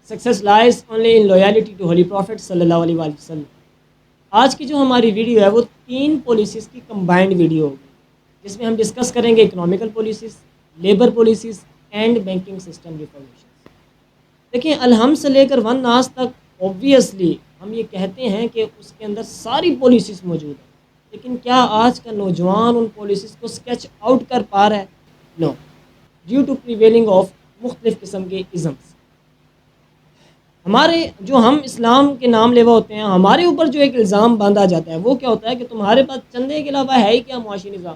Success lies only in loyalty to holy prophet صلی اللہ علیہ وآلہ وسلم۔ آج کی جو ہماری ویڈیو ہے وہ 3 پالیسیز کی کمبائنڈ ویڈیو ہوگی، جس میں ہم ڈسکس کریں گے economical policies, labour policies and banking system reformation. دیکھیں الحمد سے لے کر ون ناس تک اوبویسلی ہم یہ کہتے ہیں کہ اس کے اندر ساری پالیسیز موجود ہیں، لیکن کیا آج کا نوجوان ان پالیسیز کو اسکیچ آؤٹ کر پا رہا ہے؟ نو، ڈیو ٹو پریویلنگ آف مختلف قسم کے ازمس۔ ہمارے جو ہم اسلام کے نام لیوا ہوتے ہیں، ہمارے اوپر جو ایک الزام باندھا جاتا ہے وہ کیا ہوتا ہے کہ تمہارے پاس چندے کے علاوہ ہے ہی کیا معاشی نظام،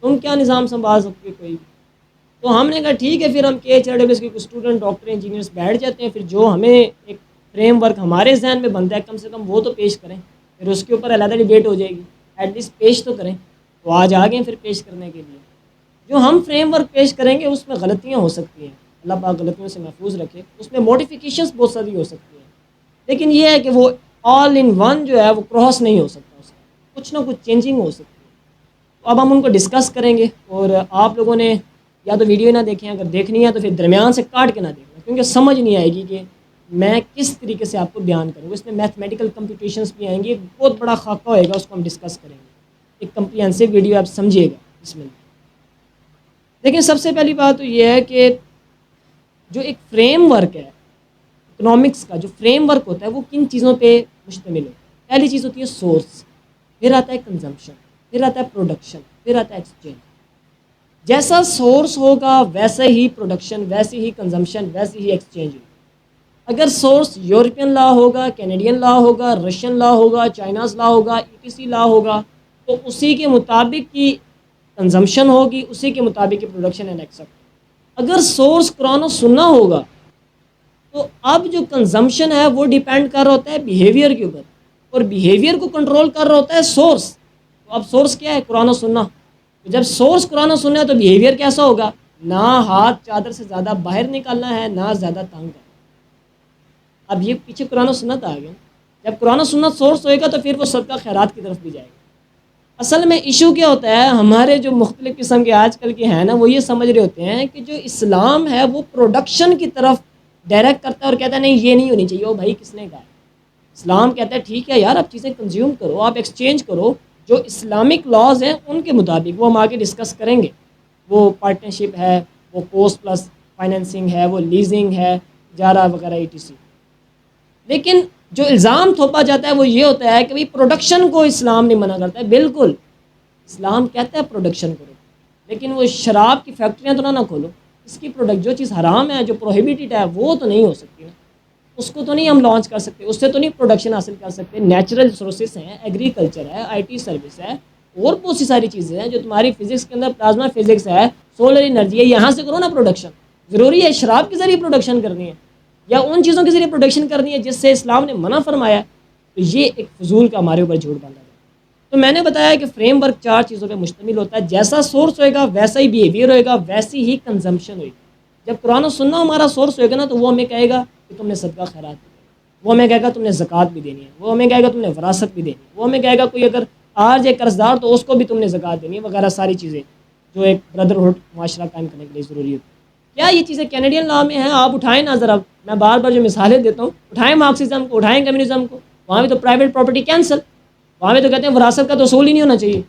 تم کیا نظام سنبھال سکتے ہو کوئی بھی؟ تو ہم نے کہا ٹھیک ہے، پھر ہم کے ایچ آر ڈبلیو کے کچھ اسٹوڈنٹ ڈاکٹر انجینئرس بیٹھ جاتے ہیں، پھر جو ہمیں ایک فریم ورک ہمارے ذہن میں بنتا ہے کم سے کم وہ تو پیش کریں، پھر اس کے اوپر علیحدہ ڈبیٹ ہو جائے گی، ایٹ لیسٹ پیش تو کریں۔ تو آج آ گئے پھر پیش کرنے کے لیے۔ جو ہم فریم ورک پیش کریں گے اس میں غلطیاں ہو سکتی ہیں، اللہ پاک غلطیوں سے محفوظ رکھے، اس میں موڈیفیکیشنس بہت ساری ہو سکتی ہیں، لیکن یہ ہے کہ وہ آل ان ون جو ہے وہ کراس نہیں ہو سکتا، اس میں کچھ نہ کچھ چینجنگ ہو سکتی ہے۔ تو اب ہم ان کو ڈسکس کریں گے، اور آپ لوگوں نے یا تو ویڈیو نہ دیکھیں، اگر دیکھنی ہے تو پھر درمیان سے کاٹ کے نہ دیکھنا، کیونکہ سمجھ نہیں آئے گی کہ میں کس طریقے سے آپ کو بیان کروں گا۔ اس میں میتھمیٹیکل کمپیوٹیشنس بھی آئیں گی، ایک بہت بڑا خاکہ ہوئے گا، اس کو ہم ڈسکس کریں گے، ایک کمپریہنسو ویڈیو آپ سمجھیے گا اس میں۔ لیکن سب سے پہلی بات تو یہ ہے کہ جو ایک فریم ورک ہے اکنامکس کا، جو فریم ورک ہوتا ہے وہ کن چیزوں پہ مشتمل ہوتا ہے؟ پہلی چیز ہوتی ہے سورس، پھر آتا ہے کنزمپشن، پھر آتا ہے پروڈکشن، پھر آتا ہے ایکسچینج۔ جیسا سورس ہوگا ویسے ہی پروڈکشن، ویسے ہی کنزمپشن، ویسے ہی ایکسچینج ہوگی۔ اگر سورس یورپین لا ہوگا، کینیڈین لا ہوگا، رشین لا ہوگا، چائناز لا ہوگا، ETC لا ہوگا، تو اسی کے مطابق کی کنزمپشن ہوگی، اسی کے مطابق کی پروڈکشن اینڈ ایکسپٹ۔ اگر سورس قرآن و سننا ہوگا تو اب جو کنزمپشن ہے وہ ڈیپینڈ کر رہا ہوتا ہے بیہیویئر کے اوپر، اور بیہیویئر کو کنٹرول کر رہا ہوتا ہے سورس۔ تو اب سورس کیا ہے؟ قرآن و سننا۔ تو جب سورس قرآن و سننا ہے تو بیہیویئر کیسا ہوگا؟ نہ ہاتھ چادر سے زیادہ باہر نکالنا ہے، نہ زیادہ تنگ ہے۔ اب یہ پیچھے قرآن و سنت آ گیا۔ جب قرآن و سنت سورس ہوئے گا تو پھر وہ صدقہ خیرات کی طرف بھی جائے گا۔ اصل میں ایشو کیا ہوتا ہے، ہمارے جو مختلف قسم کے آج کل کے ہیں نا، وہ یہ سمجھ رہے ہوتے ہیں کہ جو اسلام ہے وہ پروڈکشن کی طرف ڈائریکٹ کرتا ہے، اور کہتا ہے نہیں یہ نہیں ہونی چاہیے۔ او بھائی کس نے کہا ہے؟ اسلام کہتا ہے ٹھیک ہے یار، آپ چیزیں کنزیوم کرو، آپ ایکسچینج کرو، جو اسلامک لاز ہیں ان کے مطابق، وہ ہم آگے ڈسکس کریں گے۔ وہ پارٹنرشپ ہے، وہ کوسٹ پلس فائنینسنگ ہے، وہ لیزنگ ہے، اجارہ وغیرہ ETC۔ لیکن جو الزام تھوپا جاتا ہے وہ یہ ہوتا ہے کہ بھائی پروڈکشن کو اسلام نہیں منع کرتا ہے۔ بالکل اسلام کہتا ہے پروڈکشن کرو، لیکن وہ شراب کی فیکٹریاں تو نہ کھولو۔ اس کی پروڈکٹ جو چیز حرام ہے، جو پروہیبیٹڈ ہے، وہ تو نہیں ہو سکتی نا، اس کو تو نہیں ہم لانچ کر سکتے، اس سے تو نہیں پروڈکشن حاصل کر سکتے۔ نیچرل ریسورسز ہیں، ایگریکلچر ہے، IT سروس ہے، اور بہت سی ساری چیزیں ہیں جو تمہاری فزکس کے اندر، پلازما فزکس ہے، سولر انرجی ہے، یہاں سے کرو نا پروڈکشن۔ ضروری ہے شراب کے ذریعے پروڈکشن کرنی ہے یا ان چیزوں کے ذریعے پروڈکشن کرنی ہے جس سے اسلام نے منع فرمایا ہے؟ تو یہ ایک فضول کا ہمارے اوپر جھوٹ باندھا ہے۔ تو میں نے بتایا کہ فریم ورک 4 چیزوں پہ مشتمل ہوتا ہے، جیسا سورس ہوئے گا ویسا ہی بیہیویئر ہوئے گا، ویسی ہی کنزمپشن ہوئے گی۔ جب قرآن و سننا ہمارا سورس ہوئے گا نا، تو وہ ہمیں کہے گا کہ تم نے صدقہ خیرات بھی دینی ہے، وہ ہمیں کہے گا تم نے زکوٰۃ بھی دینی ہے، وہ ہمیں کہے گا تم نے وراثت بھی دینی ہے، وہ ہمیں کہے گا کوئی اگر آج ایک قرض دار تو اس کو بھی تم نے زکوٰۃ دینی ہے، وغیرہ ساری چیزیں جو ایک بردرہڈ معاشرہ قائم کرنے کے لیے ضروری ہوتی ہے۔ کیا یہ چیزیں کینیڈین لا میں ہیں؟ آپ اٹھائیں نا ذرا، میں بار بار جو مثالیں دیتا ہوں، اٹھائیں مارکسزم کو، اٹھائیں کمیونزم کو، وہاں بھی تو پرائیویٹ پراپرٹی کینسل، وہاں بھی تو کہتے ہیں وراثت کا تو اصول ہی نہیں ہونا چاہیے۔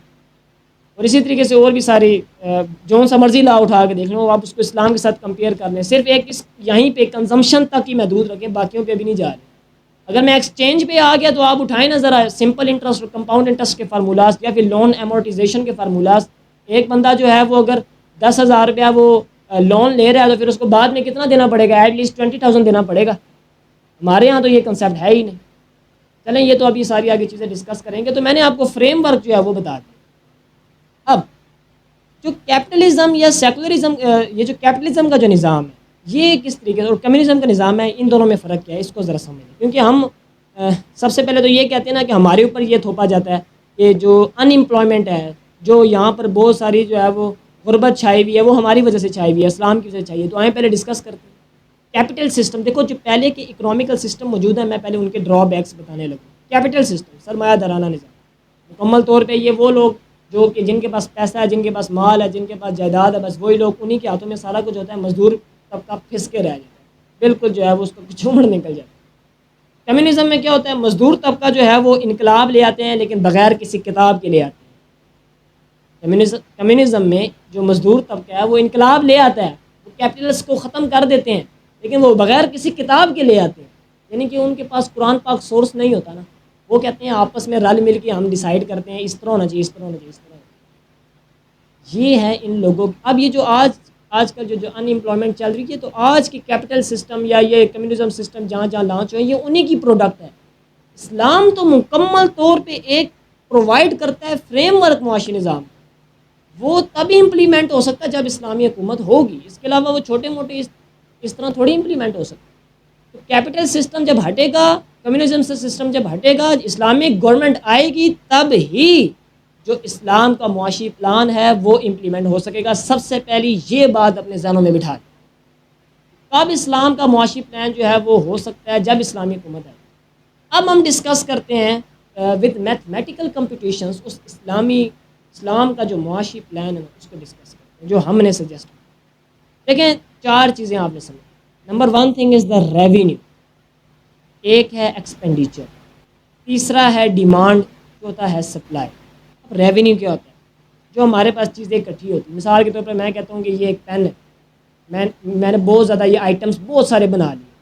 اور اسی طریقے سے اور بھی ساری جو سا مرضی لا اٹھا کے دیکھ لو، آپ اس کو اسلام کے ساتھ کمپیئر کر لیں، صرف ایک اس یہیں پہ کنزمپشن تک ہی محدود رکھیں، باقیوں پہ بھی نہیں جا رہے۔ اگر میں ایکسچینج پہ آ گیا تو آپ اٹھائیں نا ذرا سمپل انٹرسٹ اور کمپاؤنڈ انٹرسٹ کے فارمولاز، یا پھر لون ایمورٹیزیشن کے فارمولاز۔ ایک بندہ جو ہے وہ اگر 10,000 روپیہ وہ لون لے رہا ہے تو پھر اس کو بعد میں کتنا دینا پڑے گا؟ ایٹ لیسٹ 20,000 دینا پڑے گا۔ ہمارے یہاں تو یہ کنسیپٹ ہے ہی نہیں۔ چلیں یہ تو ابھی ساری آگے چیزیں ڈسکس کریں گے۔ تو میں نے آپ کو فریم ورک جو ہے وہ بتا دیا۔ اب جو کیپٹلزم یا سیکولرزم، یہ جو کیپٹلزم کا جو نظام ہے یہ کس طریقے سے، اور کمیونزم کا نظام ہے، ان دونوں میں فرق کیا ہے، اس کو ذرا سمجھیں۔ کیونکہ ہم سب سے پہلے تو یہ کہتے ہیں نا کہ ہمارے اوپر یہ تھوپا جاتا ہے کہ جو ان امپلائمنٹ ہے، جو یہاں پر بہت ساری جو ہے وہ غربت چھائی ہوئی ہے، وہ ہماری وجہ سے چھائی ہوئی ہے، اسلام کی وجہ سے چھائی ہے۔ تو آئیں پہلے ڈسکس کرتے ہیں کیپٹل سسٹم۔ دیکھو جو پہلے کے اکنامیکل سسٹم موجود ہیں، میں پہلے ان کے ڈرا بیکس بتانے لگوں۔ کیپٹل سسٹم سرمایہ دارانہ نظام، مکمل طور پہ یہ وہ لوگ جو کہ جن کے پاس پیسہ ہے، جن کے پاس مال ہے، جن کے پاس جائیداد ہے، بس وہی لوگ، انہی کے ہاتھوں میں سارا کچھ ہوتا ہے، مزدور طبقہ پھنس کے رہ جاتا ہے۔ بالکل جو ہے وہ اس کو چومڑ نکل جاتا ہے۔ کمیونزم میں کیا ہوتا ہے، مزدور طبقہ جو ہے وہ انقلاب لے آتے ہیں لیکن بغیر کسی کتاب کے لے آتے ہیں۔ کمیونزم میں جو مزدور طبقہ ہے وہ انقلاب لے آتا ہے، وہ کیپٹلسٹ کو ختم کر دیتے ہیں لیکن وہ بغیر کسی کتاب کے لے آتے ہیں، یعنی کہ ان کے پاس قرآن پاک سورس نہیں ہوتا نا، وہ کہتے ہیں آپس میں رل مل کے ہم ڈیسائیڈ کرتے ہیں اس طرح ہونا چاہیے، اس طرح ہونا چاہیے، اس طرح ہونا چاہیے۔ یہ ہے ان لوگوں اب یہ جو آج کل جو ان امپلائمنٹ چل رہی ہے، تو آج کی کیپٹل سسٹم یا یہ کمیونزم سسٹم جہاں جہاں لانچ ہوئے یہ انہی کی پروڈکٹ ہے۔ اسلام تو مکمل طور پہ ایک پرووائڈ کرتا ہے فریم ورک معاشی نظام، وہ تبھی امپلیمنٹ ہو سکتا ہے جب اسلامی حکومت ہوگی، اس کے علاوہ وہ چھوٹے موٹے اس طرح تھوڑی امپلیمنٹ ہو سکتا ہے۔ تو کیپٹل سسٹم جب ہٹے گا، کمیونزم سے سسٹم جب ہٹے گا، اسلامک گورنمنٹ آئے گی، تب ہی جو اسلام کا معاشی پلان ہے وہ امپلیمنٹ ہو سکے گا۔ سب سے پہلی یہ بات اپنے ذہنوں میں بٹھا دیں، کب اسلام کا معاشی پلان جو ہے وہ ہو سکتا ہے، جب اسلامی حکومت آئے۔ اب ہم ڈسکس کرتے ہیں وتھ میتھمیٹیکل کمپٹیشنز اس اسلام کا جو معاشی پلان ہے اس کو ڈسکس کرتے ہیں جو ہم نے سجیسٹ کیا۔ دیکھیں 4 چیزیں آپ نے سمجھ۔ Number 1 thing is the revenue, ایک ہے ایکسپینڈیچر، تیسرا ہے ڈیمانڈ، چوتھا ہے سپلائی۔ اب ریونیو کیا ہوتا ہے؟ جو ہمارے پاس چیزیں اکٹھی ہوتی ہیں، مثال کے طور پر میں کہتا ہوں کہ یہ ایک پین ہے، میں نے بہت زیادہ یہ آئٹمس بہت سارے بنا لیے۔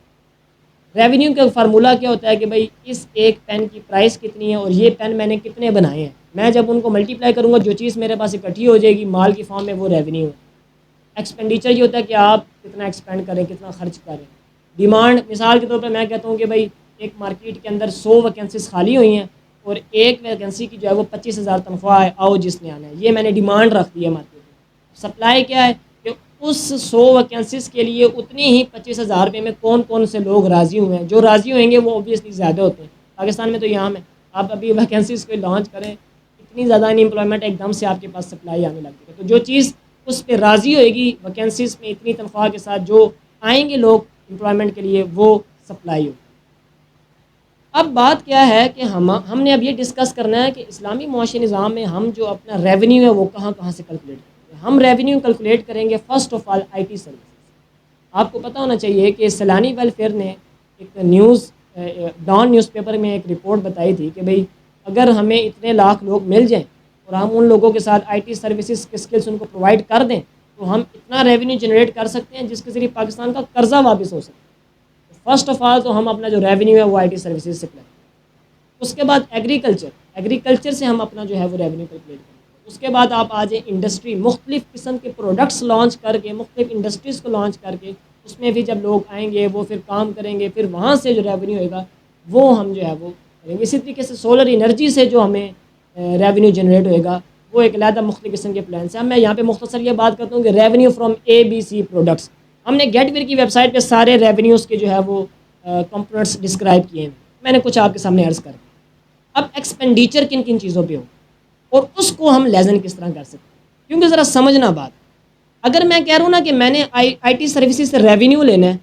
ریونیو کا فارمولہ کیا ہوتا ہے کہ بھائی اس ایک پین کی پرائس کتنی ہے اور یہ پین میں نے کتنے بنائے ہیں، میں جب ان کو ملٹیپلائی کروں گا جو چیز میرے پاس اکٹھی ہو جائے گی مال کی فارم میں، وہ ریونیو ہے۔ ایکسپینڈیچر یہ ہوتا ہے کہ آپ کتنا ایکسپینڈ کریں، کتنا خرچ کریں۔ ڈیمانڈ مثال کے طور پر میں کہتا ہوں کہ بھائی ایک مارکیٹ کے اندر 100 ویکینسیز خالی ہوئی ہیں اور ایک ویکینسی کی جو ہے وہ 25,000 تنخواہ ہے، آؤ جس نے آنا ہے، یہ میں نے ڈیمانڈ رکھ دی ہے مارکیٹ میں۔ سپلائی کیا ہے کہ اس 100 ویکینسیز کے لیے اتنی ہی 25,000 روپے میں کون کون سے لوگ راضی ہوئے ہیں، جو راضی ہوئیں گے وہ اوبیسلی زیادہ ہوتے ہیں۔ پاکستان میں تو یہاں میں آپ ابھی ویکینسیز کو لانچ کریں، اتنی زیادہ ان امپلائمنٹ ایک دم سے آپ کے پاس سپلائی آنے لگتی ہے، تو جو چیز اس پہ راضی ہوئے گی ویکینسیز میں اتنی تنخواہ کے ساتھ جو آئیں گے لوگ امپلائمنٹ کے لیے، وہ سپلائی ہوگی۔ اب بات کیا ہے کہ ہم نے اب یہ ڈسکس کرنا ہے کہ اسلامی معاشی نظام میں ہم جو اپنا ریونیو ہے وہ کہاں کہاں سے کیلکولیٹ کریں گے۔ ہم ریونیو کیلکولیٹ کریں گے first of all I T services. آپ کو پتہ ہونا چاہیے کہ سیلانی ویلفیئر نے ایک ڈان نیوز پیپر میں ایک رپورٹ بتائی تھی کہ بھئی اگر ہمیں اتنے لاکھ لوگ مل جائیں اور ہم ان لوگوں کے ساتھ آئی ٹی سروسز کے اسکلس ان کو پرووائڈ کر دیں تو ہم اتنا ریونیو جنریٹ کر سکتے ہیں جس کے ذریعے پاکستان کا قرضہ واپس ہو سکتا ہے۔ فرسٹ آف آل تو ہم اپنا جو ریونیو ہے وہ آئی ٹی سروسز سے کریں۔ اس کے بعد ایگریکلچر سے ہم اپنا جو ہے وہ ریونیو کیلکولیٹ کریں۔ اس کے بعد آپ آ جائیں انڈسٹری، مختلف قسم کے پروڈکٹس لانچ کر کے، مختلف انڈسٹریز کو لانچ کر کے اس میں بھی جب لوگ آئیں گے وہ پھر کام کریں گے، پھر وہاں سے جو ریونیو ہوئے گا وہ ہم جو ہے وہ کریں گے۔ اسی طریقے سے سولر انرجی سے جو ہمیں ریونیو جنریٹ ہوئے گا وہ ایک علیحدہ مختلف قسم کے پلانس ہیں۔ اب میں یہاں پہ مختصر یہ بات کرتا ہوں کہ ریونیو فرام ABC پروڈکٹس، ہم نے گیٹ ویئر کی ویب سائٹ پہ سارے ریونیوز کے جو ہے وہ کمپوننٹس ڈسکرائب کیے ہیں، میں نے کچھ آپ کے سامنے عرض کر دیا۔ اب ایکسپینڈیچر کن کن چیزوں پہ ہو اور اس کو ہم لیزن کس طرح کر سکتے ہیں، کیونکہ ذرا سمجھنا بات، اگر میں کہہ رہا ہوں نا کہ میں نے آئی ٹی سروسز سے ریونیو لینا ہے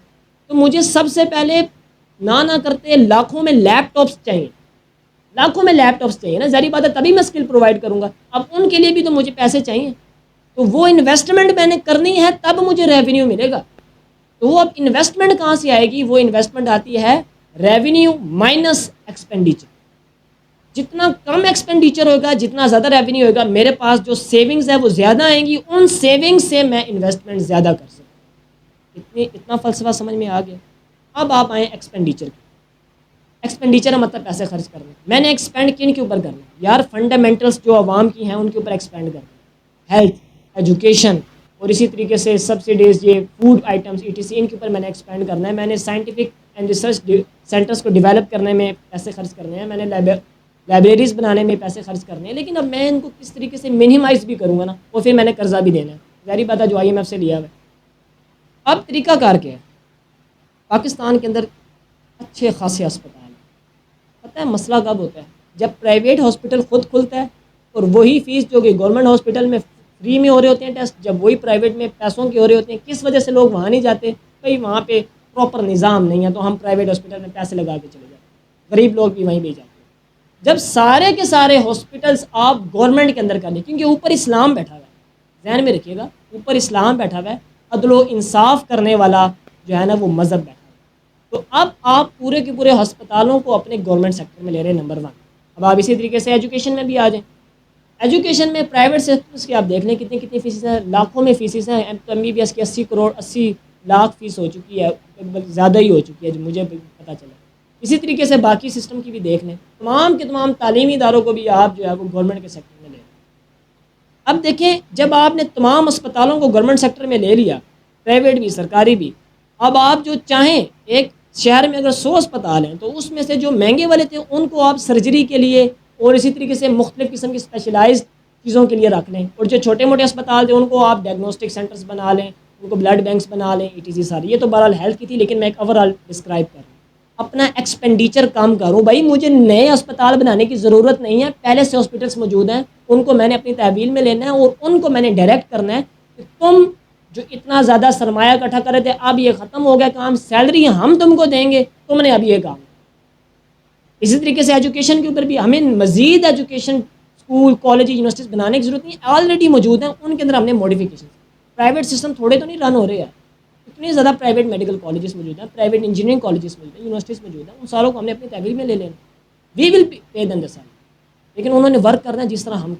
تو مجھے سب سے پہلے نہ کرتے لاکھوں میں لیپ ٹاپس چاہیے، لاکھوں میں لیپ ٹاپس چاہیے نا، ظاہری بات ہے تبھی میں اسکل پرووائڈ کروں گا۔ اب ان کے لیے بھی تو مجھے پیسے چاہیے، تو وہ انویسٹمنٹ میں نے کرنی ہے تب مجھے ریونیو ملے گا۔ تو وہ اب انویسٹمنٹ کہاں سے آئے گی؟ وہ انویسٹمنٹ آتی ہے ریونیو مائنس ایکسپینڈیچر۔ جتنا کم ایکسپینڈیچر ہوگا جتنا زیادہ ریونیو ہوگا، میرے پاس جو سیونگز ہے وہ زیادہ آئیں گی، ان سیونگز سے میں انویسٹمنٹ زیادہ کر سکتا ہوں۔ اتنا فلسفہ سمجھ میں آ گیا۔ اب آپ آئیں ایکسپینڈیچر کی۔ ایکسپینڈیچر مطلب پیسے خرچ کرنا، میں نے ایکسپینڈ کن کے اوپر کرنا؟ یار فنڈامنٹلس جو عوام کی ہیں ان کے اوپر ایکسپینڈ کرنا، ہیلتھ، ایجوکیشن اور اسی طریقے سے سبسڈیز، یہ فوڈ آئٹمس ETC، ان کے اوپر میں نے ایکسپینڈ کرنا ہے۔ میں نے سائنٹیفک اینڈ ریسرچ سینٹرس کو ڈیولپ کرنے میں پیسے خرچ کرنے ہیں، میں نے لائبریریز بنانے میں پیسے خرچ کرنے ہیں، لیکن اب میں ان کو کس طریقے سے منیمائز بھی کروں گا نا، اور پھر میں نے قرضہ بھی دینا ہے، ظاہری بات ہے جو IMF سے لیا ہوا ہے۔ اب طریقہ کار کیا ہے؟ پاکستان کے اندر اچھے خاصے اسپتال ہیں، پتہ ہے مسئلہ کب ہوتا ہے؟ جب پرائیویٹ ہاسپٹل خود کھلتا ہے اور وہی فیس جو کہ گورنمنٹ ہاسپٹل میں فری میں ہو رہے ہوتے ہیں ٹیسٹ، جب وہی پرائیویٹ میں پیسوں کے ہو رہے ہوتے ہیں۔ کس وجہ سے لوگ وہاں نہیں جاتے؟ بھائی وہاں پہ پراپر نظام نہیں ہے، تو ہم پرائیویٹ ہاسپٹل میں پیسے لگا کے چلے جاتے ہیں، غریب لوگ بھی وہیں بھی جاتے ہیں۔ جب سارے کے سارے ہاسپٹلس آپ گورنمنٹ کے اندر کر لیں، کیونکہ اوپر اسلام بیٹھا ہوا ہے، ذہن میں رکھیے گا، اوپر اسلام بیٹھا ہوا ہے، عدل و انصاف کرنے والا جو ہے نا وہ مذہب بیٹھا تو اب آپ پورے کے پورے ہسپتالوں کو اپنے گورنمنٹ سیکٹر میں لے رہے ہیں نمبر 1. اب آپ اسی طریقے سے ایجوکیشن میں بھی آ جائیں. ایجوکیشن میں پرائیویٹ سیکٹرس کی آپ دیکھ لیں کتنی فیسز ہیں, لاکھوں میں فیسز ہیں. MBBS کی 80 لاکھ فیس ہو چکی ہے, زیادہ ہی ہو چکی ہے جو مجھے پتہ چلا. اسی طریقے سے باقی سسٹم کی بھی دیکھ لیں, تمام کے تمام تعلیمی اداروں کو بھی آپ جو ہے وہ گورنمنٹ کے سیکٹر میں لے لیں. اب دیکھیں جب آپ نے تمام اسپتالوں کو گورنمنٹ سیکٹر میں لے لیا, پرائیویٹ بھی سرکاری بھی, اب آپ جو چاہیں ایک شہر میں اگر 100 اسپتال ہیں تو اس میں سے جو مہنگے والے تھے ان کو آپ سرجری کے لیے اور اسی طریقے سے مختلف قسم کی اسپیشلائزڈ چیزوں کے لیے رکھ لیں, اور جو چھوٹے موٹے اسپتال تھے ان کو آپ ڈائگنوسٹک سینٹرز بنا لیں, ان کو بلڈ بینکس بنا لیں, ساری. یہ تو بہرحال ہیلتھ کی تھی, لیکن میں ایک اوور آل ڈسکرائب کر رہا ہوں. اپنا ایکسپینڈیچر کم کرو بھائی, مجھے نئے اسپتال بنانے کی ضرورت نہیں ہے, پہلے سے ہاسپٹلس موجود ہیں, ان کو میں نے اپنی تحویل میں لینا ہے اور ان کو میں نے ڈائریکٹ کرنا ہے کہ تم جو اتنا زیادہ سرمایہ اکٹھا کر رہے تھے اب یہ ختم ہو گیا کام, سیلری ہم تم کو دیں گے, تم نے اب یہ کام. اسی طریقے سے ایجوکیشن کے اوپر بھی ہمیں مزید ایجوکیشن اسکول کالج یونیورسٹیز بنانے کی ضرورت نہیں, آلریڈی موجود ہیں, ان کے اندر ہم نے موڈیفیکیشن. پرائیویٹ سسٹم تھوڑے تو نہیں رن ہو رہے ہیں, اتنے زیادہ پرائیویٹ میڈیکل کالجز موجود ہیں, پرائیویٹ انجینئرنگ کالجز موجود ہیں, یونیورسٹیز موجود ہیں, ان ساروں کو ہم نے اپنی تحویل میں لے لینا. وی will pay them the salary, لیکن انہوں نے ورک کرنا ہے جس طرح ہم.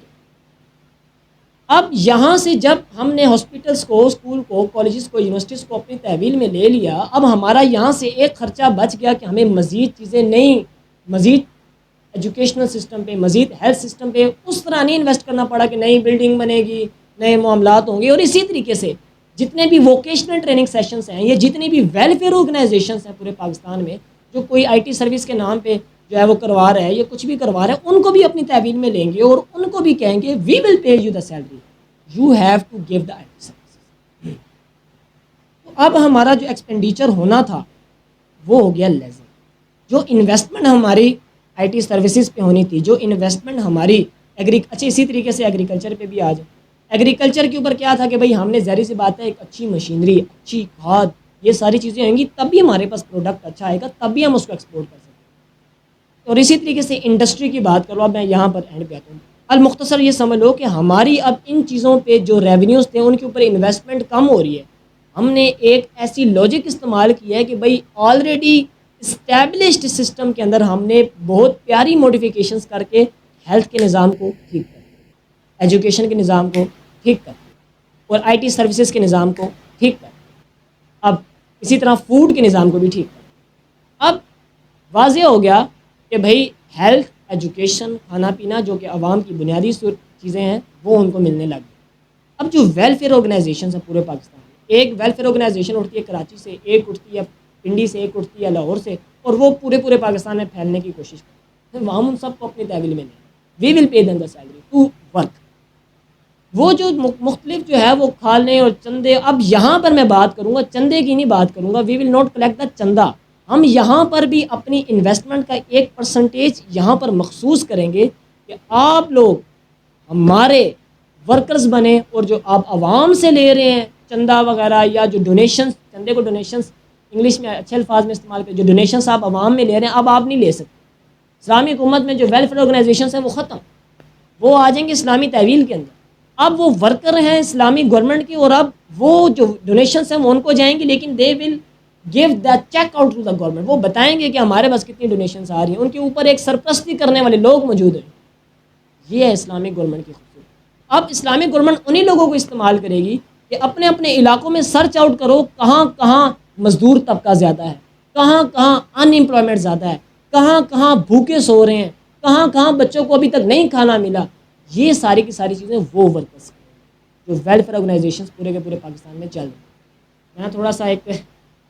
اب یہاں سے جب ہم نے ہاسپٹلس کو, اسکول کو, کالجز کو, یونیورسٹیز کو اپنی تحویل میں لے لیا, اب ہمارا یہاں سے ایک خرچہ بچ گیا کہ ہمیں مزید چیزیں نہیں, مزید ایجوکیشنل سسٹم پہ, مزید ہیلتھ سسٹم پہ اس طرح نہیں انویسٹ کرنا پڑا کہ نئی بلڈنگ بنے گی, نئے معاملات ہوں گے. اور اسی طریقے سے جتنے بھی ووکیشنل ٹریننگ سیشنز ہیں, یہ جتنی بھی ویلفیئر آرگنائزیشنز ہیں پورے پاکستان میں, جو کوئی IT سروس کے نام پہ جو ہے وہ کروا رہا ہے یا کچھ بھی کروا رہا ہے, ان کو بھی اپنی تحویل میں لیں گے اور ان کو بھی کہیں گے we will pay you the salary, you have to give the IT services. تو اب ہمارا جو ایکسپینڈیچر ہونا تھا وہ ہو گیا لیزر. جو انویسٹمنٹ ہماری IT سروسز پہ ہونی تھی, جو انویسٹمنٹ ہماری اچھا اسی طریقے سے ایگریکلچر پہ بھی آ جائے. ایگریکلچر کے اوپر کیا تھا کہ بھائی ہم نے ظاہر سی بات ہے ایک اچھی مشینری, اچھی کھاد, یہ ساری چیزیں ہوں گی تبھی ہمارے پاس پروڈکٹ اچھا آئے گا, تبھی ہم اس کو ایکسپورٹ کر سکتے ہیں. اور اسی طریقے سے انڈسٹری کی بات کرو, اب میں یہاں پر اینڈ پہ آتا ہوں. المختصر یہ سمجھ لو کہ ہماری اب ان چیزوں پہ جو ریونیوز تھے ان کے اوپر انویسٹمنٹ کم ہو رہی ہے. ہم نے ایک ایسی لاجک استعمال کی ہے کہ بھائی آلریڈی اسٹیبلشڈ سسٹم کے اندر ہم نے بہت پیاری موڈیفیکیشنز کر کے ہیلتھ کے نظام کو ٹھیک کر, ایجوکیشن کے نظام کو ٹھیک کر, اور IT سروسز کے نظام کو ٹھیک کر, اب اسی طرح فوڈ کے نظام کو بھی ٹھیک کر. اب واضح ہو گیا کہ بھائی ہیلتھ, ایجوکیشن, کھانا پینا جو کہ عوام کی بنیادی چیزیں ہیں وہ ان کو ملنے لگ گئی. اب جو ویلفیئر آرگنائزیشنز ہیں پورے پاکستان میں, ایک ویلفیئر آرگنائزیشن اٹھتی ہے کراچی سے, ایک اٹھتی ہے پنڈی سے, ایک اٹھتی ہے لاہور سے, اور وہ پورے پاکستان میں پھیلنے کی کوشش کرتے ہیں. ہم ان سب کو اپنی تحویل میں لیں, we will pay them the salary to work. وہ جو مختلف جو ہے وہ کھالیں اور چندے, اب یہاں پر میں بات کروں گا چندے کی نہیں بات کروں گا, وی ول ناٹ کلیکٹ دا چندہ. ہم یہاں پر بھی اپنی انویسٹمنٹ کا 1% یہاں پر مخصوص کریں گے کہ آپ لوگ ہمارے ورکرز بنے, اور جو آپ عوام سے لے رہے ہیں چندہ وغیرہ یا جو ڈونیشنز, چندے کو ڈونیشنز انگلش میں اچھے الفاظ میں استعمال کریں, جو ڈونیشنز آپ عوام میں لے رہے ہیں اب آپ نہیں لے سکتے. اسلامی حکومت میں جو ویلفیئر آرگنائزیشنز ہیں وہ ختم, وہ آ جائیں گے اسلامی تحویل کے اندر. اب وہ ورکر ہیں اسلامی گورنمنٹ کی, اور اب وہ جو ڈونیشنز ہیں وہ ان کو جائیں گی, لیکن they will give the check out to the government. وہ بتائیں گے کہ ہمارے پاس کتنی ڈونیشنز آ رہی ہیں, ان کے اوپر ایک سرپرستی کرنے والے لوگ موجود ہیں. یہ ہے اسلامک گورنمنٹ کی خوبصورتی. اب اسلامک گورنمنٹ انہی لوگوں کو استعمال کرے گی کہ اپنے اپنے علاقوں میں سرچ آؤٹ کرو کہاں کہاں مزدور طبقہ زیادہ ہے, کہاں کہاں ان امپلائمنٹ زیادہ ہے, کہاں کہاں بھوکے سو رہے ہیں, کہاں کہاں بچوں کو ابھی تک نہیں کھانا ملا. یہ ساری کی ساری چیزیں وہ ورکرس جو ویلفیئر آرگنائزیشنز پورے کے پورے پاکستان میں چل رہے ہیں. میں تھوڑا سا ایک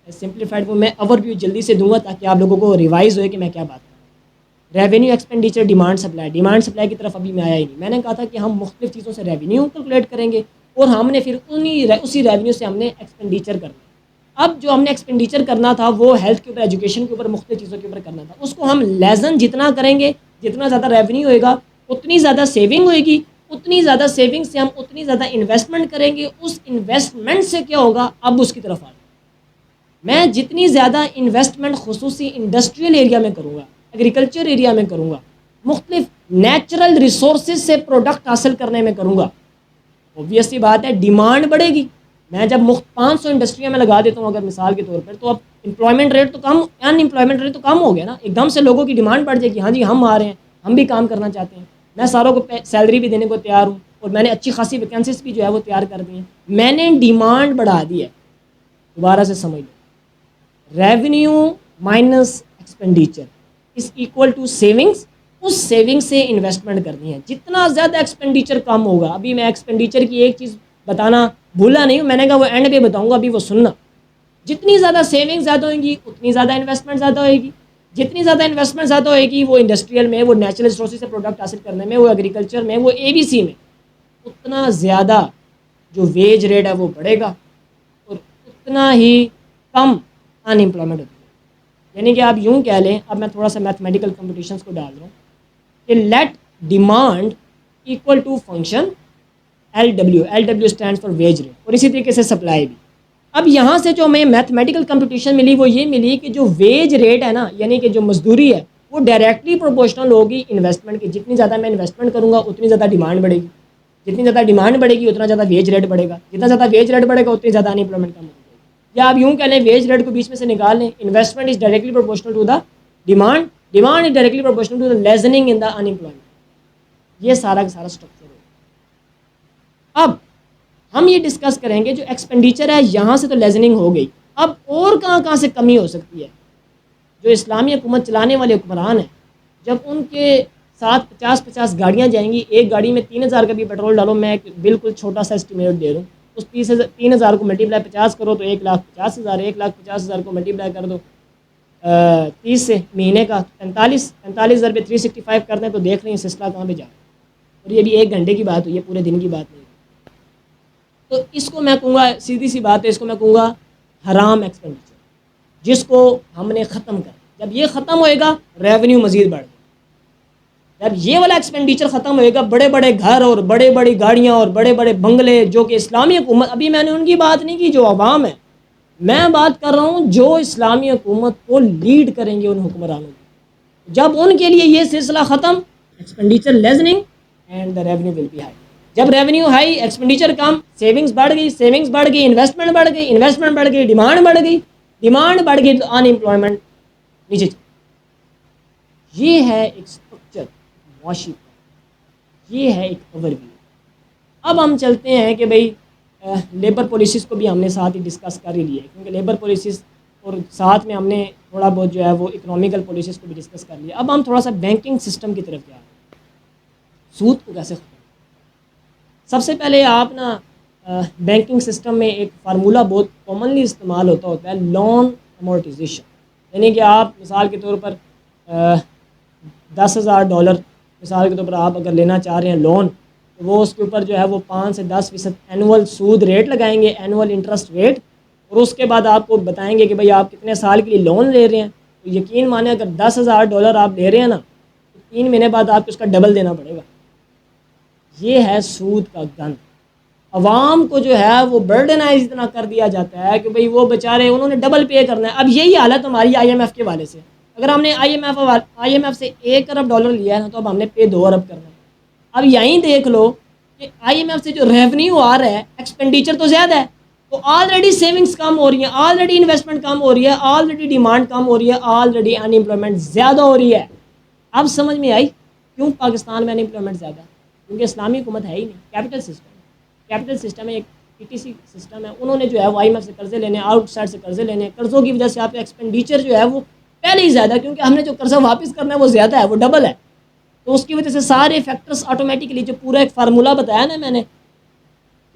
سمپلیفائڈ وہ میں اوور ویو جلدی سے دوں گا تاکہ آپ لوگوں کو ریوائز ہوئے کہ میں کیا بات کروں. ریونیو ایکسپینڈیچر, ڈیمانڈ سپلائی کی طرف ابھی میں آیا ہی نہیں. میں نے کہا تھا کہ ہم مختلف چیزوں سے ریونیو کیلکولیٹ کریں گے اور ہم نے پھر اسی ریونیو سے ہم نے ایکسپینڈیچر کرنا. اب جو ہم نے ایکسپینڈیچر کرنا تھا وہ ہیلتھ کے اوپر, ایجوکیشن کے اوپر, مختلف چیزوں کے اوپر کرنا تھا. اس کو ہم لیزن جتنا کریں گے, جتنا زیادہ ریونیو ہوئے گا اتنی زیادہ سیونگ ہوئے گی, اتنی زیادہ سیونگ سے ہم اتنی زیادہ انویسٹمنٹ کریں گے. اس انویسٹمنٹ سے کیا ہوگا, اب اس کی طرف آ جائیں. میں جتنی زیادہ انویسٹمنٹ خصوصی انڈسٹریل ایریا میں کروں گا, ایگریکلچر ایریا میں کروں گا, مختلف نیچرل ریسورسز سے پروڈکٹ حاصل کرنے میں کروں گا, اوبویسلی بات ہے ڈیمانڈ بڑھے گی. میں جب 500 انڈسٹریاں میں لگا دیتا ہوں اگر مثال کے طور پر, تو اب امپلائمنٹ ریٹ تو کم، ان امپلائمنٹ ریٹ تو کم ہو گیا نا. ایک دم سے لوگوں کی ڈیمانڈ بڑھ جائے گی، ہاں جی ہم آ رہے ہیں، ہم بھی کام کرنا چاہتے ہیں، میں ساروں کو سیلری بھی دینے کو تیار ہوں، اور میں نے اچھی خاصی ویکینسیز بھی جو ہے وہ تیار کر دی ہیں. میں نے ڈیمانڈ بڑھا دی ہے. دوبارہ سے سمجھ لو، revenue minus expenditure is equal to savings. اس سیونگ سے انویسٹمنٹ کرنی ہے. جتنا زیادہ ایکسپینڈیچر کم ہوگا، ابھی میں ایکسپینڈیچر کی ایک چیز بتانا بھولا نہیں ہوں، میں نے کہا وہ اینڈ پہ بتاؤں گا، ابھی وہ سننا. جتنی زیادہ سیونگ زیادہ ہوئیں گی اتنی زیادہ انویسٹمنٹ زیادہ ہوئے گی. جتنی زیادہ انویسٹمنٹ زیادہ ہوئے گی وہ انڈسٹریل میں، وہ نیچرل ریسورسز سے پروڈکٹ حاصل کرنے میں، وہ ایگریکلچر میں، وہ اے بی سی میں، اتنا زیادہ جو ویج ریٹ ہے وہ بڑھے گا اور اتنا ہی کم ان امپلائمنٹ ہوتی ہے. یعنی کہ آپ یوں کہہ لیں، اب میں تھوڑا سا میتھمیٹیکل کمپٹیشنس کو ڈال رہا ہوں کہ let demand equal to function L W stand for wage rate, اور اسی طریقے سے سپلائی بھی. اب یہاں سے جو ہمیں میتھمیٹیکل کمپٹیشن ملی وہ یہ ملی کہ جو ویج ریٹ ہے نا، یعنی کہ جو مزدوری ہے، وہ ڈائریکٹلی پروپورشنل ہوگی انویسٹمنٹ کی. جتنی زیادہ میں انویسٹمنٹ کروں گا اتنی زیادہ ڈیمانڈ بڑھے گی، جتنی زیادہ ڈیمانڈ بڑھے گی اتنا زیادہ ویج ریٹ بڑھے گا، جتنا زیادہ ویج ریٹ بڑھے گا اتنی زیادہ ان امپلائمنٹ کم ہوگی. یا آپ یوں کہہ لیں، ویج ریٹ کو بیچ میں سے نکال لیں، investment is directly proportional to the demand, demand is directly proportional to the lessening in the in employment. یہ سارا کا سارا اسٹرکچر ہے. اب ہم یہ ڈسکس کریں گے جو ایکسپینڈیچر ہے یہاں سے تو لیزننگ ہو گئی، اب اور کہاں سے کمی ہو سکتی ہے. جو اسلامی حکومت چلانے والے حکمران ہیں، جب ان کے ساتھ 50 گاڑیاں جائیں گی، ایک گاڑی میں 3000 کا بھی پیٹرول ڈالو، میں ایک بالکل چھوٹا سا اسٹیمیٹ دے رہا ہوں، اس 3000 کو ملٹیپلائی 50 کرو تو 1,50,000، 1,50,000 کو ملٹیپلائی کر دو 30 سے، مہینے کا 45,000 پہ 365 کر دیں تو دیکھ رہے ہیں سلسلہ کہاں پہ جا رہا ہے. اور یہ بھی 1 گھنٹے کی بات ہوئی ہے، پورے دن کی بات نہیں. تو اس کو میں کہوں گا، سیدھی سی بات ہے، اس کو میں کہوں گا حرام ایکسپینڈیچر، جس کو ہم نے ختم کر. جب یہ ختم ہوئے گا ریونیو مزید بڑھ گا. جب یہ والا ایکسپینڈیچر ختم ہوئے گا، بڑے بڑے گھر اور بڑے بڑی گاڑیاں اور بڑے بڑے بنگلے جو کہ اسلامی حکومت، ابھی میں نے ان کی بات نہیں کی جو عوام ہے، میں بات کر رہا ہوں جو اسلامی حکومت کو لیڈ کریں گے ان حکمرانوں کی. جب ان کے لیے یہ سلسلہ ختم، expenditure lessening and the revenue will be high. جب ریونیو ہائی، ایکسپینڈیچر کم، سیونگز بڑھ گئی، سیونگز بڑھ گئی، انویسٹمنٹ بڑھ گئی، انویسٹمنٹ بڑھ گئی، ڈیمانڈ بڑھ گئی، ڈیمانڈ بڑھ گئی تو ان امپلائمنٹ نیچے. یہ ہے ایک اسٹرکچر معاشی کا، یہ ہے ایک اوور ویو. اب ہم چلتے ہیں کہ بھئی لیبر پالیسیز کو بھی ہم نے ساتھ ہی ڈسکس کر ہی لیا ہے، کیونکہ لیبر پالیسیز اور ساتھ میں ہم نے تھوڑا بہت جو ہے وہ اکنامیکل پالیسیز کو بھی ڈسکس کر لیا. اب ہم تھوڑا سا بینکنگ سسٹم کی طرف جا رہے ہیں، سود کو کیسے ختم. سب سے پہلے آپ نا بینکنگ سسٹم میں ایک فارمولہ بہت کامنلی استعمال ہوتا ہے، لون امورٹائزیشن. یعنی کہ آپ مثال کے طور پر $10,000 مثال کے طور پر آپ اگر لینا چاہ رہے ہیں لون، تو وہ اس کے اوپر جو ہے وہ 5 سے 10% اینول سود ریٹ لگائیں گے، اینول انٹرسٹ ریٹ، اور اس کے بعد آپ کو بتائیں گے کہ بھئی آپ کتنے سال کے لیے لون لے رہے ہیں. تو یقین مانیں اگر $10,000 آپ لے رہے ہیں نا، تو 3 مہینے بعد آپ کو اس کا ڈبل دینا پڑے گا. یہ ہے سود کا گند. عوام کو جو ہے وہ برڈنائز اتنا کر دیا جاتا ہے کہ بھئی وہ بیچارے انہوں نے ڈبل پے کرنا ہے. اب یہی حالت ہماری IMF کے والے سے. اگر ہم نے IMF سے $1 ارب لیا ہے نا، تو اب ہم نے پے 2 ارب کرنا ہے. اب یہیں دیکھ لو کہ IMF سے جو ریونیو آ رہا ہے، ایکسپینڈیچر تو زیادہ ہے، تو آلریڈی سیونگز کم ہو رہی ہیں، آلریڈی انویسٹمنٹ کم ہو رہی ہے، آلریڈی ڈیمانڈ کم ہو رہی ہے، آلریڈی ان امپلائمنٹ زیادہ ہو رہی ہے. اب سمجھ میں آئی کیوں پاکستان میں ان امپلائمنٹ زیادہ ہے؟ کیونکہ اسلامی حکومت ہے ہی نہیں، کیپٹل سسٹم ہے، ایک PTC سسٹم ہے. انہوں نے جو ہے وہ IMF سے قرضے لینے، آؤٹ سائڈ سے قرضے لینے، قرضوں کی وجہ سے آپ کا ایکسپینڈیچر جو ہے وہ پہلے ہی زیادہ ہے، کیونکہ ہم نے جو قرضہ واپس کرنا ہے وہ زیادہ ہے، وہ ڈبل ہے. تو اس کی وجہ سے سارے فیکٹرز آٹومیٹکلی، جو پورا ایک فارمولہ بتایا نا میں نے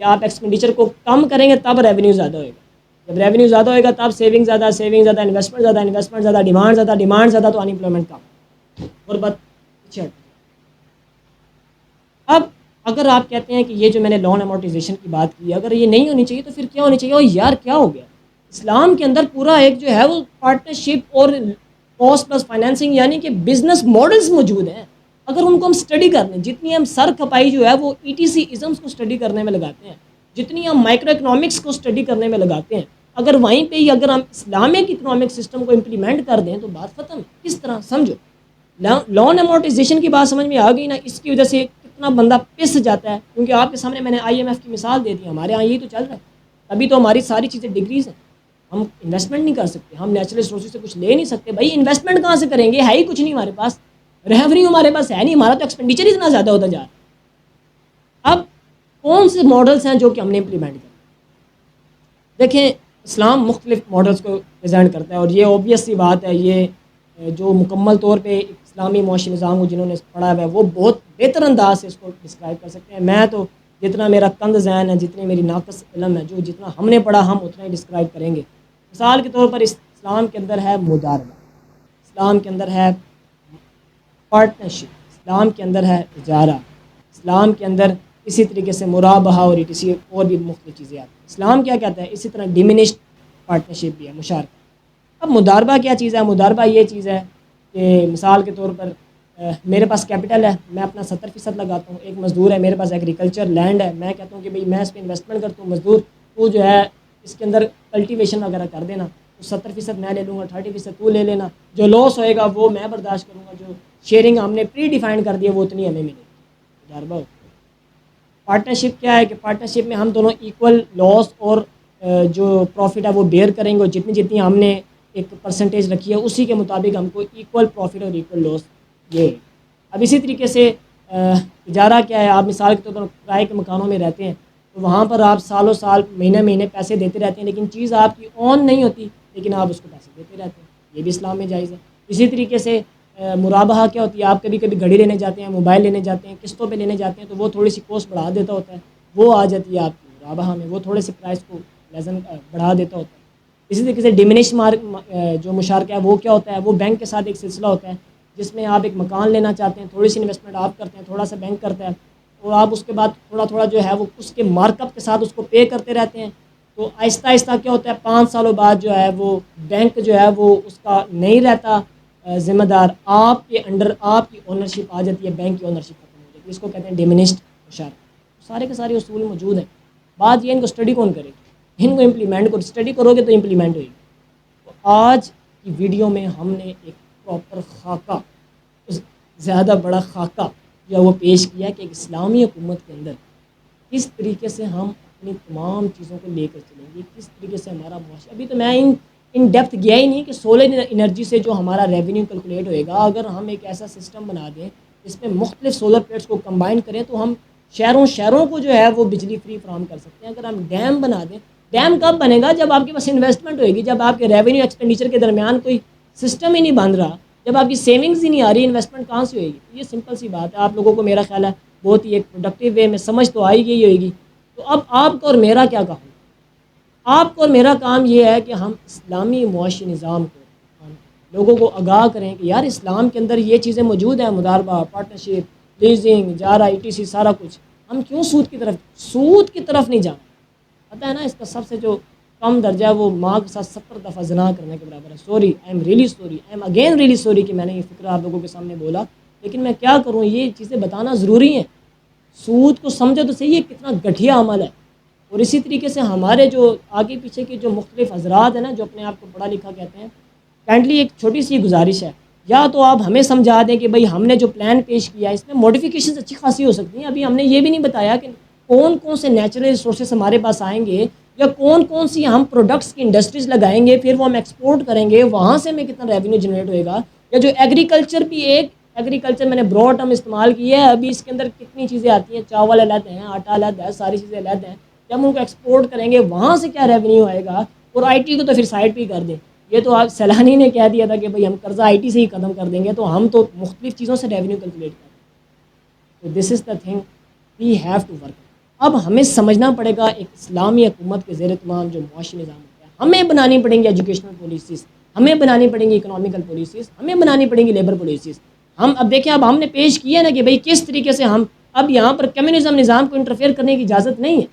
کہ آپ ایکسپینڈیچر کو کم کریں گے تب ریونیو زیادہ ہوئے گا، جب ریونیو زیادہ ہوئے گا تب سیونگ زیادہ، سیونگ زیادہ، انویسٹمنٹ زیادہ، انویسٹمنٹ زیادہ، ڈیمانڈ زیادہ، ڈیمانڈ زیادہ، تو ان امپلائمنٹ کم. اور بات پیچھے. اب اگر آپ کہتے ہیں کہ یہ جو میں نے لون امورٹائزیشن کی بات کی، اگر یہ نہیں ہونی چاہیے تو پھر کیا ہونی چاہیے؟ اور یار کیا ہو گیا؟ اسلام کے اندر پورا ایک جو ہے وہ پارٹنرشپ اور کاسٹ پلس فائنینسنگ یعنی کہ بزنس ماڈلز موجود ہیں. اگر ان کو ہم اسٹڈی کر لیں، جتنی ہم سر کھپائی جو ہے وہ ETC ازمس کو اسٹڈی کرنے میں لگاتے ہیں، جتنی ہم مائکرو اکنامکس کو اسٹڈی کرنے میں لگاتے ہیں، اگر وہیں پہ ہی اگر ہم اسلامک اکنامک سسٹم کو امپلیمنٹ کر دیں تو بات ختم. کس طرح سمجھو، لون امورٹائزیشن کی بات سمجھ میں آ گئی نا؟ اس کی وجہ سے کتنا بندہ پس جاتا ہے، کیونکہ آپ کے سامنے میں نے IMF کی مثال دے دی، ہمارے یہاں یہی تو چل رہا ہے. ابھی تو ہماری ساری چیزیں ڈگریز ہیں، ہم انویسٹمنٹ نہیں کر سکتے, ہم نیچرل ریسورسز سے کچھ لے نہیں سکتے. بھائی انویسٹمنٹ کہاں سے کریں گے, ہے ہی کچھ نہیں ہمارے پاس, ریونیو ہمارے پاس ہے نہیں, ہمارا تو ایکسپینڈیچر اتنا زیادہ ہوتا جا رہا ہے. اب کون سے ماڈلس ہیں جو کہ ہم نے امپلیمنٹ کریں؟ دیکھیں اسلام مختلف ماڈلس کو پریزنٹ کرتا ہے, اور یہ اوبویس سی بات ہے, یہ جو مکمل طور پہ اسلامی معاشی نظام کو جنہوں نے پڑھا ہوا ہے وہ بہت بہتر انداز سے اس کو ڈسکرائب کر سکتے ہیں. میں تو جتنا میرا کند ذہن ہے, جتنی میری ناقص علم ہے, جو جتنا ہم نے پڑھا ہم اتنا ہی ڈسکرائب کریں گے. مثال کے طور پر اسلام کے اندر ہے مداربہ, اسلام کے اندر ہے پارٹنرشپ, اسلام کے اندر ہے اجارہ, اسلام کے اندر اسی طریقے سے مرابحہ اور کسی اور بھی مختلف چیزیں آتی ہیں. اسلام کیا کہتا ہے؟ اسی طرح ڈیمینشڈ پارٹنرشپ بھی ہے, مشارکت. اب مداربہ کیا چیز ہے؟ مداربہ یہ چیز ہے کہ مثال کے طور پر میرے پاس کیپٹل ہے, میں اپنا 70% لگاتا ہوں. ایک مزدور ہے, میرے پاس ایگریکلچر لینڈ ہے, میں کہتا ہوں کہ بھئی میں اس پہ انویسٹمنٹ کرتا ہوں, مزدور تو جو ہے اس کے اندر کلٹیویشن وغیرہ کر دینا, تو 70% میں لے لوں گا, 30% تو لے لینا, جو لاس ہوئے گا وہ میں برداشت کروں گا, جو شیئرنگ ہم نے پری ڈیفائن کر دی ہے وہ اتنی ہمیں ملے گی. مداربہ. پارٹنرشپ کیا ہے کہ پارٹنرشپ میں ہم دونوں ایکول لاس اور جو پروفٹ ہے وہ بیئر کریں گے, اور جتنی جتنی ہم نے ایک پرسنٹیج رکھی ہے اسی کے مطابق ہم کو ایکول پروفٹ اور ایکول لاس یہ. اب اسی طریقے سے اجارہ کیا ہے؟ آپ مثال کے طور پر کرائے کے مکانوں میں رہتے ہیں, تو وہاں پر آپ سالوں سال مہینے مہینے پیسے دیتے رہتے ہیں, لیکن چیز آپ کی اون نہیں ہوتی, لیکن آپ اس کو پیسے دیتے رہتے ہیں, یہ بھی اسلام میں جائز ہے. اسی طریقے سے مرابحہ کیا ہوتی ہے؟ آپ کبھی کبھی گھڑی لینے جاتے ہیں, موبائل لینے جاتے ہیں, قسطوں پہ لینے جاتے ہیں, تو وہ تھوڑی سی کوسٹ بڑھا دیتا ہوتا ہے, وہ آ جاتی ہے آپ کی مرابحہ میں, وہ تھوڑے سے پرائس کو بڑھا دیتا ہوتا ہے. اسی طریقے سے ڈیمینش جو مشارکہ ہے وہ کیا ہوتا ہے؟ وہ بینک کے ساتھ ایک سلسلہ ہوتا ہے جس میں آپ ایک مکان لینا چاہتے ہیں, تھوڑی سی انویسٹمنٹ آپ کرتے ہیں, تھوڑا سا بینک کرتا ہے, اور آپ اس کے بعد تھوڑا تھوڑا جو ہے وہ اس کے مارک اپ کے ساتھ اس کو پے کرتے رہتے ہیں. تو آہستہ آہستہ کیا ہوتا ہے؟ 5 سالوں بعد جو ہے وہ بینک جو ہے وہ اس کا نہیں رہتا ذمہ دار, آپ کے انڈر آپ کی اونرشپ آ جاتی ہے, بینک کی اونرشپ ختم ہو جاتی ہے. اس کو کہتے ہیں ڈیمینشڈ مشارکہ. سارے کے سارے اصول موجود ہیں. بات یہ ان کو اسٹڈی کون کرے گی؟ ان کو امپلیمنٹ کو اسٹڈی کرو گے تو امپلیمنٹ ہوئے گی. تو آج کی ویڈیو میں ہم نے ایک پراپر خاکہ, زیادہ بڑا خاکہ جو وہ پیش کیا کہ ایک اسلامی حکومت کے اندر کس طریقے سے ہم اپنی تمام چیزوں کو لے کر چلیں گے, کس طریقے سے ہمارا معاشرہ. ابھی تو میں ان ڈیپتھ گیا ہی نہیں کہ سولر انرجی سے جو ہمارا ریونیو کیلکولیٹ ہوئے گا, اگر ہم ایک ایسا سسٹم بنا دیں جس میں مختلف سولر پلیٹس کو کمبائن کریں تو ہم شہروں کو جو ہے وہ بجلی فری فراہم کر سکتے ہیں. اگر ہم ڈیم بنا دیں, ڈیم کب بنے گا؟ جب آپ کے پاس انویسٹمنٹ ہوئے گی, جب آپ کے ریونیو ایکسپینڈیچر کے درمیان کوئی سسٹم ہی نہیں بن رہا, جب آپ کی سیونگز ہی نہیں آ رہی, انویسٹمنٹ کہاں سے ہوئے گی؟ یہ سمپل سی بات ہے. آپ لوگوں کو میرا خیال ہے بہت ہی ایک پروڈکٹیو وے میں سمجھ تو آئی گئی ہوئے گی. تو اب آپ کا اور میرا کیا کام؟ آپ کو اور میرا کام یہ ہے کہ ہم اسلامی معاشی نظام کو ہم لوگوں کو آگاہ کریں کہ یار اسلام کے اندر یہ چیزیں موجود ہیں, مداربہ, پارٹنرشپ, لیزنگ, اجارہ, ETC, سارا کچھ. ہم کیوں سود کی طرف نہیں جانا؟ پتہ ہے نا اس کا سب سے جو کم درجہ ہے وہ ماں کے ساتھ 70 دفعہ زنا کرنے کے برابر ہے. Sorry, I am really sorry, I am again really sorry کہ میں نے یہ فکر آپ لوگوں کے سامنے بولا, لیکن میں کیا کروں, یہ چیزیں بتانا ضروری ہیں. سود کو سمجھو تو صحیح ہے کتنا گٹھیا عمل ہے. اور اسی طریقے سے ہمارے جو آگے پیچھے کے جو مختلف حضرات ہیں نا, جو اپنے آپ کو پڑھا لکھا کہتے ہیں, کائنڈلی ایک چھوٹی سی گزارش ہے, یا تو آپ ہمیں سمجھا دیں کہ بھئی ہم نے جو پلان پیش کیا ہے اس میں موڈیفیکیشنز اچھی خاصی ہو سکتی ہیں. ابھی ہم نے یہ بھی نہیں بتایا کہ کون کون سے نیچرل ریسورسز ہمارے پاس آئیں گے, یا کون کون سی ہم پروڈکٹس کی انڈسٹریز لگائیں گے, پھر وہ ہم ایکسپورٹ کریں گے, وہاں سے ہمیں کتنا ریونیو جنریٹ ہوئے گا. یا جو ایگریکلچر بھی ایگریکلچر میں نے براڈ ٹرم استعمال کی ہے, ابھی اس کے اندر کتنی چیزیں آتی ہیں, چاول علیحدہ ہیں, آٹا علیحدہ ہے, ساری چیزیں علیحدہ ہیں. جب ہم ان کو ایکسپورٹ کریں گے وہاں سے کیا ریونیو آئے گا, اور IT کو تو پھر سائڈ پہ ہی کر دیں. یہ تو آپ سیلانی نے کہہ دیا تھا کہ بھئی ہم قرضہ IT سے ہی ختم کر دیں گے, تو ہم تو مختلف چیزوں سے ریونیو کیلکولیٹ کریں. تو this is the thing we have to work. اب ہمیں سمجھنا پڑے گا ایک اسلامی حکومت کے زیر تمام جو معاشی نظام ہوتا ہے, ہمیں بنانی پڑیں گی ایجوکیشنل پالیسیز, ہمیں بنانی پڑیں گی اکنامیکل پالیسیز, ہمیں بنانی پڑیں گی لیبر پالیسیز. اب دیکھیں, اب ہم نے پیش کیا نا کہ بھئی کس طریقے سے ہم اب یہاں پر کمیونزم نظام کو انٹرفیئر کرنے کی اجازت نہیں ہے.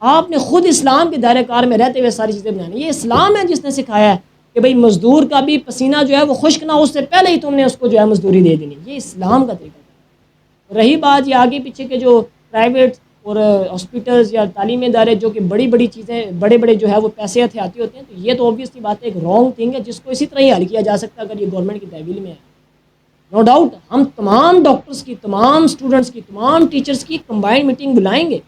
آپ نے خود اسلام کے دائرہ کار میں رہتے ہوئے ساری چیزیں بنانی. یہ اسلام ہے جس نے سکھایا ہے کہ بھئی مزدور کا بھی پسینہ جو ہے وہ خشک نہ ہو, اس سے پہلے ہی تم نے اس کو جو ہے مزدوری دے دینی. یہ اسلام کا طریقہ ہے. رہی بات یہ آگے پیچھے کے جو پرائیویٹ اور ہاسپٹلز یا تعلیمی ادارے جو کہ بڑی بڑی چیزیں بڑے بڑے جو ہے وہ پیسے ہتھیاتی ہوتے ہیں, تو یہ تو اوبویسلی بات ہے ایک رانگ تھنگ ہے جس کو اسی طرح ہی حل کیا جا سکتا ہے اگر یہ گورنمنٹ کی تحویل میں ہے. نو ڈاؤٹ ہم تمام ڈاکٹرز کی, تمام اسٹوڈنٹس کی, تمام ٹیچرز کی کمبائنڈ میٹنگ بلائیں گے,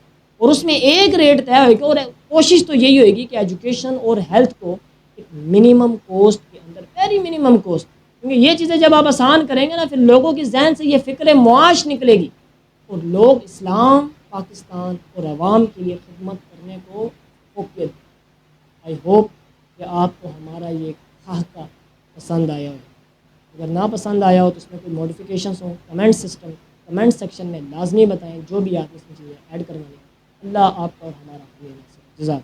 اور اس میں ایک ریٹ طے ہوئے گا, اور کوشش تو یہی ہوئے گی کہ ایجوکیشن اور ہیلتھ کو منیمم کوسٹ کے اندر، ویری منیمم کوسٹ، کیونکہ یہ چیزیں جب آپ آسان کریں گے نا، پھر لوگوں کی ذہن سے یہ فکر معاش نکلے گی اور لوگ اسلام، پاکستان اور عوام کے لیے خدمت کرنے کو اوکے۔ آئی ہوپ کہ آپ کو ہمارا یہ خاکہ پسند آیا ہو، اگر نا پسند آیا ہو تو اس میں کوئی موڈیفیکیشنس ہوں، کمنٹ سیکشن میں لازمی بتائیں، جو بھی آپ اس میں چیزیں ایڈ کروانی ہے۔ اللہ آپ کا اور ہمارا خیر جزاک۔